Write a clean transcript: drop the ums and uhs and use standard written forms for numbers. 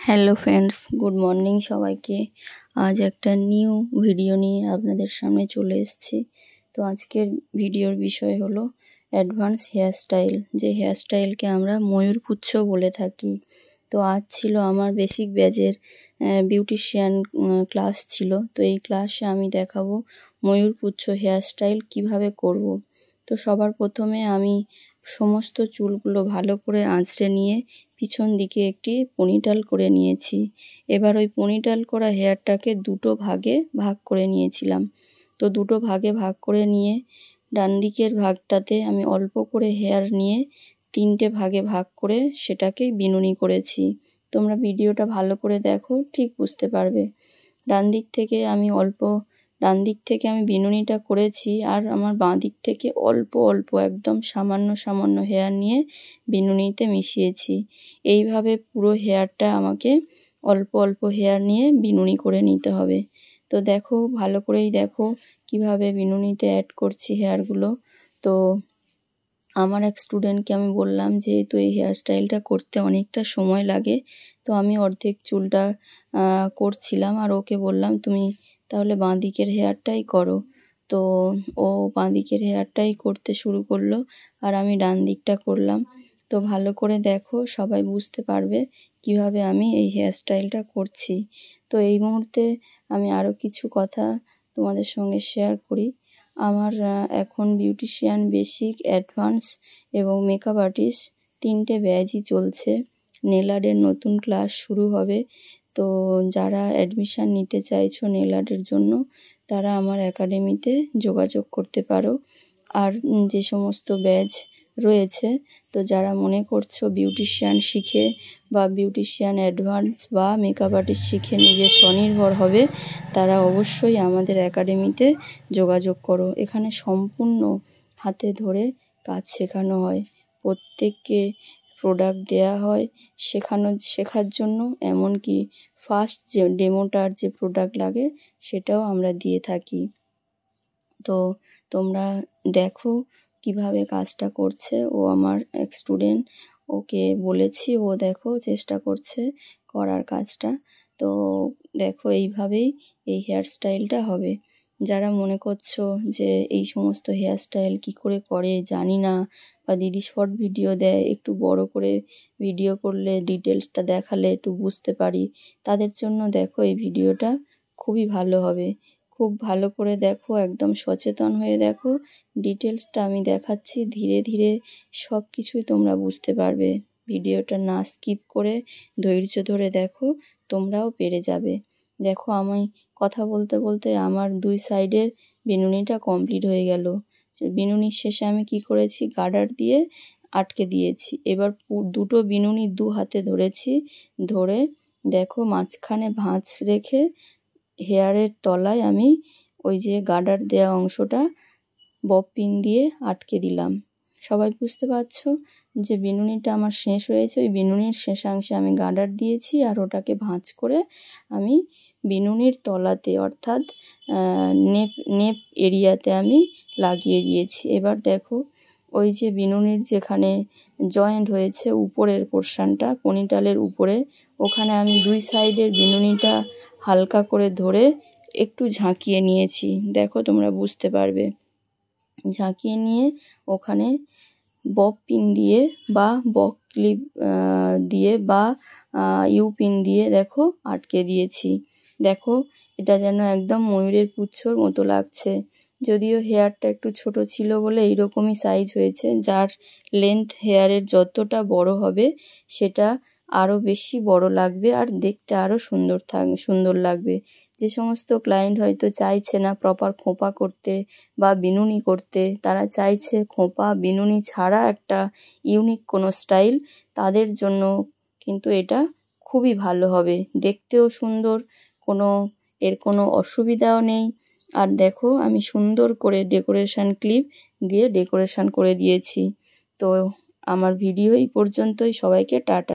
Hello friends, good morning সবাইকে। আজ একটা নিউ ভিডিও নিয়ে আপনাদের সামনে চলে এসেছি। তো আজকের ভিডিওর বিষয় হলো অ্যাডভান্স হেয়ারস্টাইল, যে হেয়ারস্টাইলকে আমরা ময়ূরপুচ্ছ বলে থাকি। তো আজ ছিল আমার বেসিক ব্যাচের বিউটিশিয়ান ক্লাস ছিল। তো এই ক্লাসে আমি দেখাবো ময়ূরপুচ্ছ হেয়ারস্টাইল কিভাবে করব। তো সবার প্রথমে আমি সমস্ত চুলগুলো ভালো করে আঁচড়ে নিয়ে পিছন দিকে একটি পনিটেল করে নিয়েছি। এবার ওই পনিটেল করা হেয়ারটাকে দুটো ভাগে ভাগ করে নিয়েছিলাম। তো দুটো ভাগে ভাগ করে নিয়ে ডান দিকের ভাগটাতে আমি অল্প করে হেয়ার নিয়ে তিনটে ভাগে ভাগ করে সেটাকে বিনুনি করেছি। তোমরা ভিডিওটা ভালো করে দেখো, ঠিক বুঝতে পারবে। ডান দিক থেকে আমি বিনুনিটা করেছি, আর আমার বাঁ দিক থেকে অল্প অল্প একদম সামান্য হেয়ার নিয়ে বিনুনিতে মিশিয়েছি। এইভাবে পুরো হেয়ারটা আমাকে অল্প অল্প হেয়ার নিয়ে বিনুনি করে নিতে হবে। তো দেখো, ভালো করেই দেখো কিভাবে বিনুনিতে অ্যাড করছি হেয়ারগুলো। তো আমার এক স্টুডেন্টকে আমি বললাম, যেহেতু এই হেয়ারস্টাইলটা করতে অনেকটা সময় লাগে, তো আমি অর্ধেক চুলটা করছিলাম, আর ওকে বললাম তুমি তাহলে বাঁ দিকের হেয়ারটাই করো। তো ও বাঁ দিকের হেয়ারটাই করতে শুরু করলো, আর আমি ডান দিকটা করলাম। তো ভালো করে দেখো, সবাই বুঝতে পারবে কিভাবে আমি এই হেয়ারস্টাইলটা করছি। তো এই মুহূর্তে আমি আরও কিছু কথা তোমাদের সঙ্গে শেয়ার করি। আমার এখন বিউটিশিয়ান বেসিক, অ্যাডভান্স এবং মেকআপ আর্টিস্ট তিনটে ব্যাচই চলছে। নেল আর্টের নতুন ক্লাস শুরু হবে। তো যারা অ্যাডমিশান নিতে চাইছো নেল আর্টের জন্য, তারা আমার একাডেমিতে যোগাযোগ করতে পারো। আর যে সমস্ত ব্যাচ রয়েছে, তো যারা মনে করছো বিউটিশিয়ান শিখে বা বিউটিশিয়ান অ্যাডভান্স বা মেকআপ আর্টিস্ট শিখে নিজে স্বনির্ভর হবে, তারা অবশ্যই আমাদের একাডেমিতে যোগাযোগ করো। এখানে সম্পূর্ণ হাতে ধরে কাজ শেখানো হয়, প্রত্যেককে প্রোডাক্ট দেয়া হয় শেখার জন্য। এমনকি ফার্স্ট যে ডেমোটার যে প্রোডাক্ট লাগে সেটাও আমরা দিয়ে থাকি। তো তোমরা দেখো কিভাবে কাজটা করছে। ও আমার এক স্টুডেন্ট, ওকে বলেছি, ও দেখো চেষ্টা করছে করার কাজটা। তো দেখো, এইভাবেই এই হেয়ারস্টাইলটা হবে। যারা মনে করছো যে এই সমস্ত হেয়ারস্টাইল কি করে করে জানি না, বা দিদি শর্ট ভিডিও দেয়, একটু বড় করে ভিডিও করলে ডিটেলসটা দেখালে একটু বুঝতে পারি, তাদের জন্য দেখো এই ভিডিওটা খুবই ভালো হবে। খুব ভালো করে দেখো, একদম সচেতন হয়ে দেখো। ডিটেলসটা আমি দেখাচ্ছি, ধীরে ধীরে সব কিছুই তোমরা বুঝতে পারবে। ভিডিওটা না স্কিপ করে ধৈর্য ধরে দেখো, তোমরাও পেরে যাবে। দেখো, আমি কথা বলতে বলতে আমার দুই সাইডের বিনুনিটা কমপ্লিট হয়ে গেল। বিনুনির শেষে আমি কি করেছি, গার্ডার দিয়ে আটকে দিয়েছি। এবার দুটো বিনুনি দু হাতে ধরেছি, ধরে দেখো মাঝখানে ভাঁজ রেখে হেয়ারের তলায় আমি ওই যে গার্ডার দেওয়া অংশটা বব পিন দিয়ে আটকে দিলাম। সবাই বুঝতে পারছো যে বিনুনিটা আমার শেষ হয়েছে। ওই বিনুনির শেষাংশে আমি গার্ডার দিয়েছি, আর ওটাকে ভাঁজ করে আমি বিনুনির তলাতে, অর্থাৎ নেপ এরিয়াতে আমি লাগিয়ে দিয়েছি। এবার দেখো, ওই যে বিনুনির যেখানে জয়েন্ট হয়েছে উপরের পোর্শনটা, পনিটালের উপরে, ওখানে আমি দুই সাইডের বিনুনিটা হালকা করে ধরে একটু ঝাঁকিয়ে নিয়েছি। দেখো, তোমরা বুঝতে পারবে। ঝাঁকিয়ে নিয়ে ওখানে বব পিন দিয়ে বা বক ক্লিপ দিয়ে বা ইউ পিন দিয়ে দেখো আটকে দিয়েছি। দেখো, এটা যেন একদম ময়ূরের পুচ্ছর মতো লাগছে। যদিও হেয়ারটা একটু ছোট ছিল বলে এইরকমই সাইজ হয়েছে। যার লেন্থ হেয়ারের যতটা বড় হবে, সেটা আরও বেশি বড় লাগবে, আর দেখতে আরও সুন্দর লাগবে। যে সমস্ত ক্লায়েন্ট হয়তো চাইছে না প্রপার খোঁপা করতে বা বিনুনি করতে, তারা চাইছে খোঁপা বিনুনি ছাড়া একটা ইউনিক কোনো স্টাইল, তাদের জন্য কিন্তু এটা খুবই ভালো হবে। দেখতেও সুন্দর, এর কোনো অসুবিধাও নেই। আর দেখো, আমি সুন্দর করে ডেকোরেশন ক্লিপ দিয়ে ডেকোরেশন করে দিয়েছি। তো আমার ভিডিও এই পর্যন্তই। সবাইকে টাটা।